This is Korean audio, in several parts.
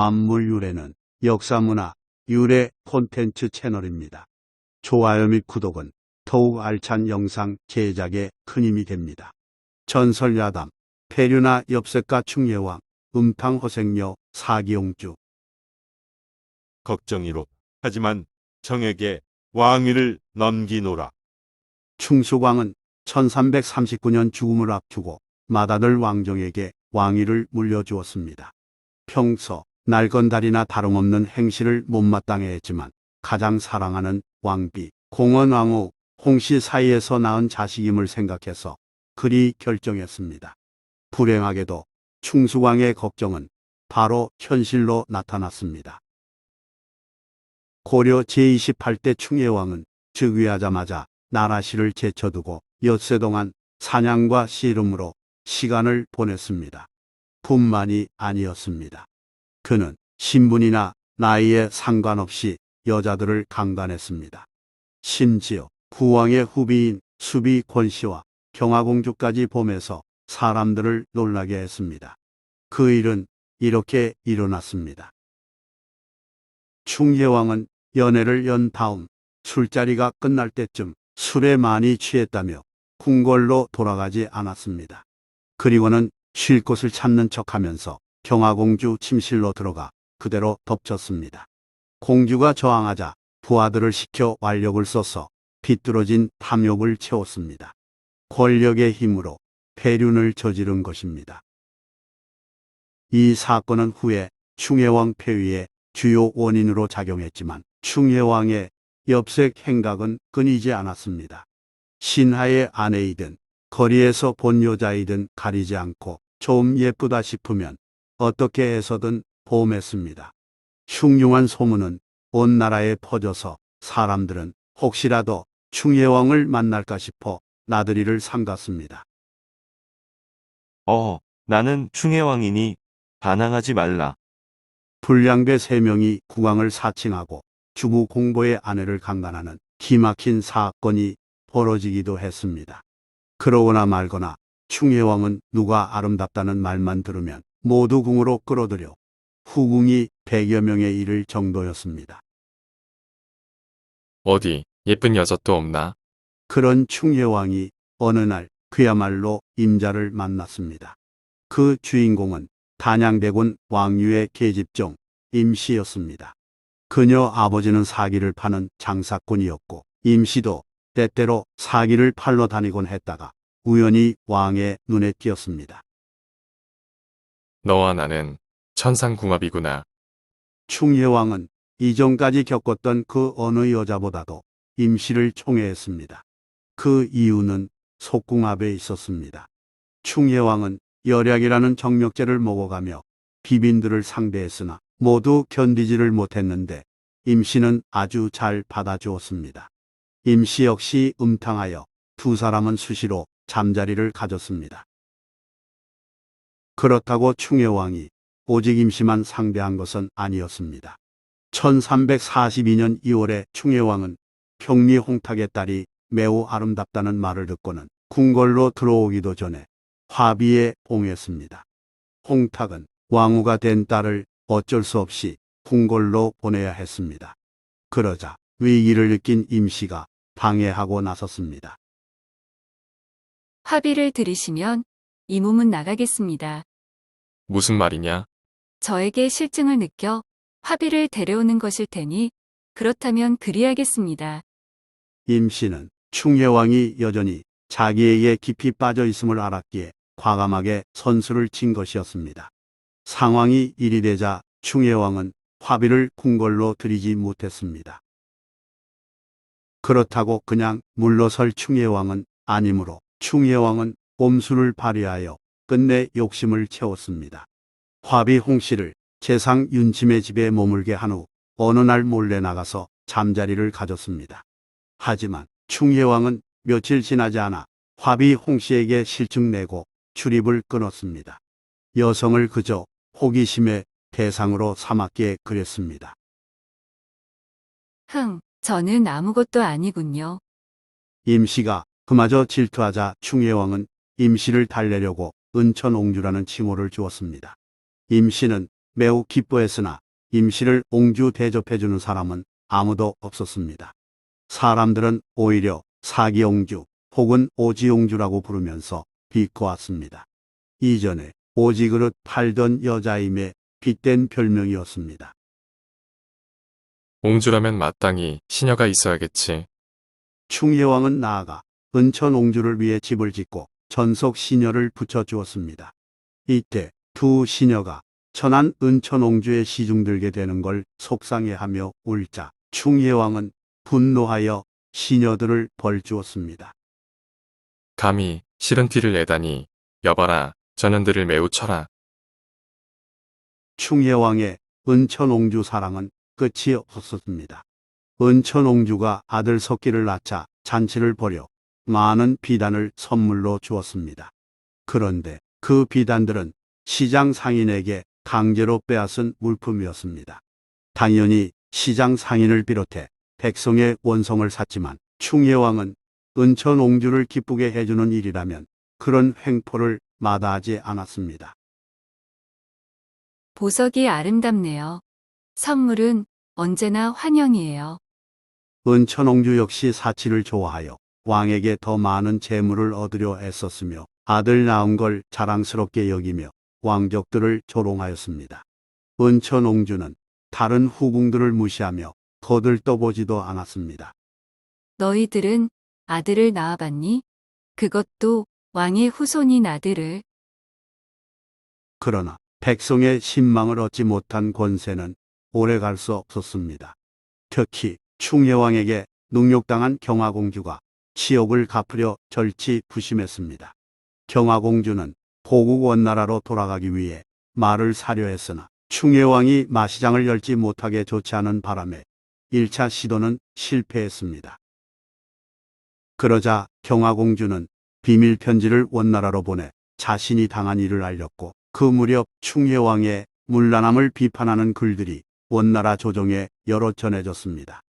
만물 유래는 역사문화 유래 콘텐츠 채널입니다. 좋아요 및 구독은 더욱 알찬 영상 제작에 큰 힘이 됩니다. 전설야담, 폐류나 엽색과 충예왕, 음탕허생녀, 사기용주. 걱정이로 하지만 정에게 왕위를 넘기노라. 충수광은 1339년 죽음을 앞두고 맏아들 왕정에게 왕위를 물려주었습니다. 평소 날건달이나 다름없는 행실을 못마땅해 했지만 가장 사랑하는 왕비, 공원왕후, 홍씨 사이에서 낳은 자식임을 생각해서 그리 결정했습니다. 불행하게도 충수광의 걱정은 바로 현실로 나타났습니다. 고려 제28대 충예왕은 즉위하자마자 나라시를 제쳐두고 엿새 동안 사냥과 씨름으로 시간을 보냈습니다. 뿐만이 아니었습니다. 그는 신분이나 나이에 상관없이 여자들을 강간했습니다. 심지어 부왕의 후비인 수비 권씨와 경화공주까지 보면서 사람들을 놀라게 했습니다. 그 일은 이렇게 일어났습니다. 충예왕은 연애를 연 다음 술자리가 끝날 때쯤 술에 많이 취했다며 궁궐로 돌아가지 않았습니다. 그리고는 쉴 곳을 찾는 척하면서 경화공주 침실로 들어가 그대로 덮쳤습니다. 공주가 저항하자 부하들을 시켜 완력을 써서 비뚤어진 탐욕을 채웠습니다. 권력의 힘으로 폐륜을 저지른 것입니다. 이 사건은 후에 충예왕 폐위의 주요 원인으로 작용했지만 충예왕의 엽색 행각은 끊이지 않았습니다. 신하의 아내이든 거리에서 본 여자이든 가리지 않고 좀 예쁘다 싶으면 어떻게 해서든 보험했습니다. 흉흉한 소문은 온 나라에 퍼져서 사람들은 혹시라도 충예왕을 만날까 싶어 나들이를 삼갔습니다. 나는 충혜왕이니 반항하지 말라. 불량배 3명이 국왕을 사칭하고 주부 공보의 아내를 강간하는 기막힌 사건이 벌어지기도 했습니다. 그러거나 말거나 충예왕은 누가 아름답다는 말만 들으면 모두 궁으로 끌어들여 후궁이 100여 명에 이를 정도였습니다. 어디 예쁜 여자도 없나? 그런 충예왕이 어느 날 그야말로 임자를 만났습니다. 그 주인공은 단양대군 왕유의 계집종 임씨였습니다. 그녀 아버지는 사기를 파는 장사꾼이었고 임씨도 때때로 사기를 팔러 다니곤 했다가 우연히 왕의 눈에 띄었습니다. 너와 나는 천상궁합이구나. 충예왕은 이전까지 겪었던 그 어느 여자보다도 임씨를 총애했습니다. 그 이유는 속궁합에 있었습니다. 충예왕은 열약이라는 정력제를 먹어가며 비빈들을 상대했으나 모두 견디지를 못했는데 임씨는 아주 잘 받아주었습니다. 임씨 역시 음탕하여 두 사람은 수시로 잠자리를 가졌습니다. 그렇다고 충예왕이 오직 임씨만 상대한 것은 아니었습니다. 1342년 2월에 충예왕은 평리 홍탁의 딸이 매우 아름답다는 말을 듣고는 궁궐로 들어오기도 전에 화비에 봉했습니다. 홍탁은 왕후가 된 딸을 어쩔 수 없이 궁궐로 보내야 했습니다. 그러자 위기를 느낀 임씨가 방해하고 나섰습니다. 화비를 들이시면 이 몸은 나가겠습니다. 무슨 말이냐? 저에게 실증을 느껴 화비를 데려오는 것일 테니 그렇다면 그리하겠습니다. 임씨는 충예왕이 여전히 자기에게 깊이 빠져 있음을 알았기에 과감하게 선수를 친 것이었습니다. 상황이 이리 되자 충예왕은 화비를 궁궐로 들이지 못했습니다. 그렇다고 그냥 물러설 충예왕은 아니므로 충예왕은 꼼수를 발휘하여 끝내 욕심을 채웠습니다. 화비 홍씨를 재상 윤침의 집에 머물게 한 후 어느 날 몰래 나가서 잠자리를 가졌습니다. 하지만 충예왕은 며칠 지나지 않아 화비 홍씨에게 실증내고 출입을 끊었습니다. 여성을 그저 호기심의 대상으로 삼았기에 그랬습니다. 저는 아무것도 아니군요. 임씨가 그마저 질투하자 충예왕은 임씨를 달래려고 은천옹주라는 칭호를 주었습니다. 임씨는 매우 기뻐했으나 임시를 옹주 대접해주는 사람은 아무도 없었습니다. 사람들은 오히려 사기옹주 혹은 오지옹주라고 부르면서 비꼬았습니다. 이전에 오지그릇 팔던 여자임에 빗댄 별명이었습니다. 옹주라면 마땅히 시녀가 있어야겠지. 충예왕은 나아가 은천옹주를 위해 집을 짓고 전속 시녀를 붙여주었습니다. 이때 두 시녀가 천한 은천옹주에 시중들게 되는 걸 속상해하며 울자 충예왕은 분노하여 시녀들을 벌주었습니다. 감히 싫은 티를 내다니. 여봐라, 저년들을 매우 쳐라. 충예왕의 은천옹주 사랑은 끝이 없었습니다. 은천옹주가 아들 석기를 낳자 잔치를 벌여 많은 비단을 선물로 주었습니다. 그런데 그 비단들은 시장 상인에게 강제로 빼앗은 물품이었습니다. 당연히 시장 상인을 비롯해 백성의 원성을 샀지만 충예왕은 은천옹주를 기쁘게 해주는 일이라면 그런 횡포를 마다하지 않았습니다. 보석이 아름답네요. 선물은 언제나 환영이에요. 은천옹주 역시 사치를 좋아하여 왕에게 더 많은 재물을 얻으려 애썼으며 아들 낳은 걸 자랑스럽게 여기며 왕족들을 조롱하였습니다. 은천옹주는 다른 후궁들을 무시하며 거들떠보지도 않았습니다. 너희들은 아들을 낳아봤니? 그것도 왕의 후손인 아들을. 그러나 백성의 신망을 얻지 못한 권세는 오래 갈 수 없었습니다. 특히 충예왕에게 능욕당한 경화공주가 치욕을 갚으려 절치부심했습니다. 경화공주는 고국 원나라로 돌아가기 위해 말을 사려 했으나 충예왕이 마시장을 열지 못하게 조치하는 바람에 1차 시도는 실패했습니다. 그러자 경화공주는 비밀 편지를 원나라로 보내 자신이 당한 일을 알렸고 그 무렵 충예왕의 문란함을 비판하는 글들이 원나라 조정에 여러 전해졌습니다.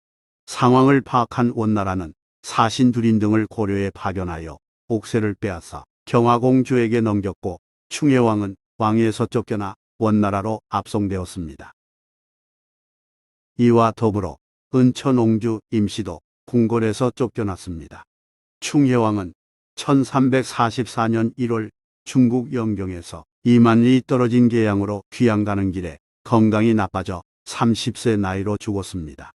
상황을 파악한 원나라는 사신두린 등을 고려에 파견하여 옥새를 빼앗아 경화공주에게 넘겼고 충예왕은 왕위에서 쫓겨나 원나라로 압송되었습니다. 이와 더불어 은천옹주 임시도 궁궐에서 쫓겨났습니다. 충예왕은 1344년 1월 중국 영경에서 2만 리 떨어진 계양으로 귀양 가는 길에 건강이 나빠져 30세 나이로 죽었습니다.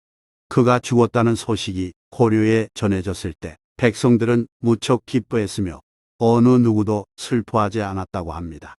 그가 죽었다는 소식이 고려에 전해졌을 때 백성들은 무척 기뻐했으며 어느 누구도 슬퍼하지 않았다고 합니다.